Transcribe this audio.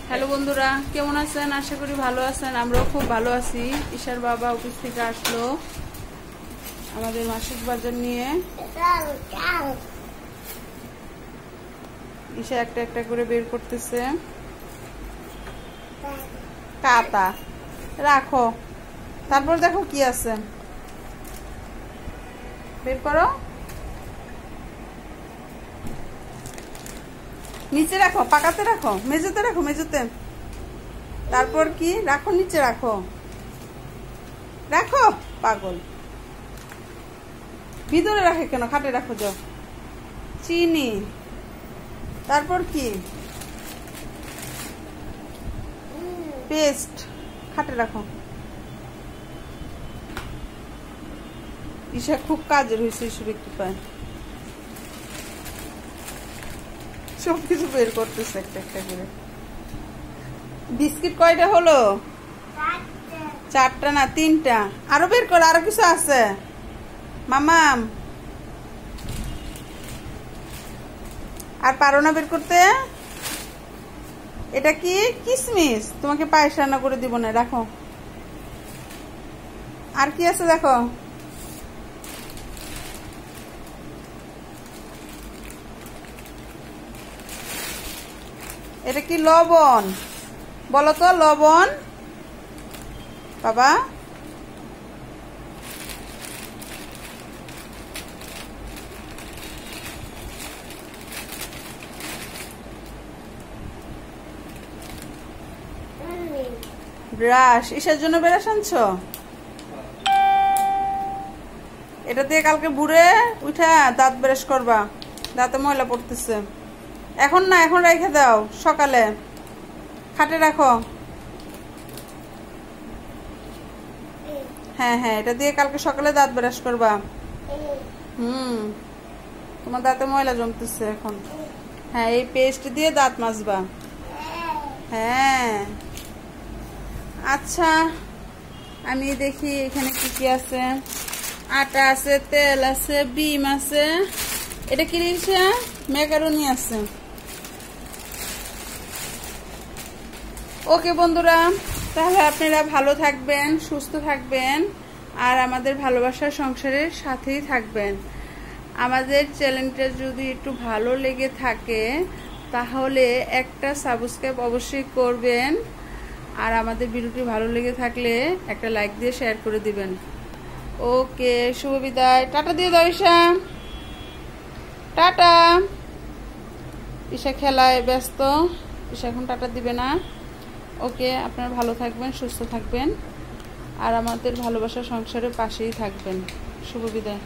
Hello বন্ধুরা, কেমন আছেন? আশা করি ভালো আছেন। আমরাও খুব ভালো আছি। ঈশার বাবা অফিস থেকে আসলো আমাদের মাসিক বাজার নিয়ে। ঈশা একটা একটা করে বের করতেছে। কাতা রাখো, তারপর দেখো কি আছে, বের করো। নিচে রাখো, পাকাতে রাখো, মেঝেতে রাখো, মেঝেতে। তারপর কি রাখো? নিচে রাখো, রাখো। পাগল, ভিতরে রাখে কেন? খাটে রাখো। যাও, চিনি। তারপর কি? পেস্ট, খাটে রাখো। ঈশা খুব কাজের হয়েছে, ঈশা একটু পায়, সবকিছু বের করতেছে একটা একটা করে। বিস্কিট কয়টা হলো? 4টা না 3টা। আরো বের কর, আরো কিছু আছে মামাম। আর পারো না বের করতে? এটা কি? কিসমিস। তোমাকে পায়েস রান্না করে দিব না, রাখো। আর কি আছে দেখো। এটা কি? লবণ। বলো তো, লবণ বাবা। ব্রাশ। ঈশার জন্য ব্রাশ আনছো? এটা দিয়ে কালকে বুড়ে উঠা দাঁত ব্রাশ করবা, দাঁতে ময়লা পড়তেছে। এখন না, এখন রেখে দাও, সকালে খাটে রাখো। হ্যাঁ হ্যাঁ, এটা দিয়ে কালকে সকালে দাঁত ব্রাশ করবা। তোমার দাঁতে ময়লা জমতেছে এখন। হ্যাঁ, এই পেস্ট দিয়ে দাঁত মাজবা। হ্যাঁ আচ্ছা, আমি দেখি এখানে কি কি আছে। আটা আছে, তেল আছে, ডিম আছে। এটা কি দিয়েছে? ম্যাকারনি আছে। ওকে বন্ধুরা, তাহলে আপনারা ভালো থাকবেন, সুস্থ থাকবেন, আর আমাদের ভালোবাসার সংসারের সাথেই থাকবেন। আমাদের চ্যানেলটা যদি একটু ভালো লেগে থাকে তাহলে একটা সাবস্ক্রাইব অবশ্যই করবেন, আর আমাদের ভিডিওটি ভালো লেগে থাকলে একটা লাইক দিয়ে শেয়ার করে দিবেন। ওকে, শুভ বিদায়। টাটা দিয়ে দাও ঈশা, টাটা। ঈশা খেলায় ব্যস্ত, ঈশা এখন টাটা দিবে না। ওকে, আপনারা ভালো থাকবেন, সুস্থ থাকবেন, আর আমাদের ভালোবাসা সংসারের পাশেই থাকবেন। শুভ বিদায়।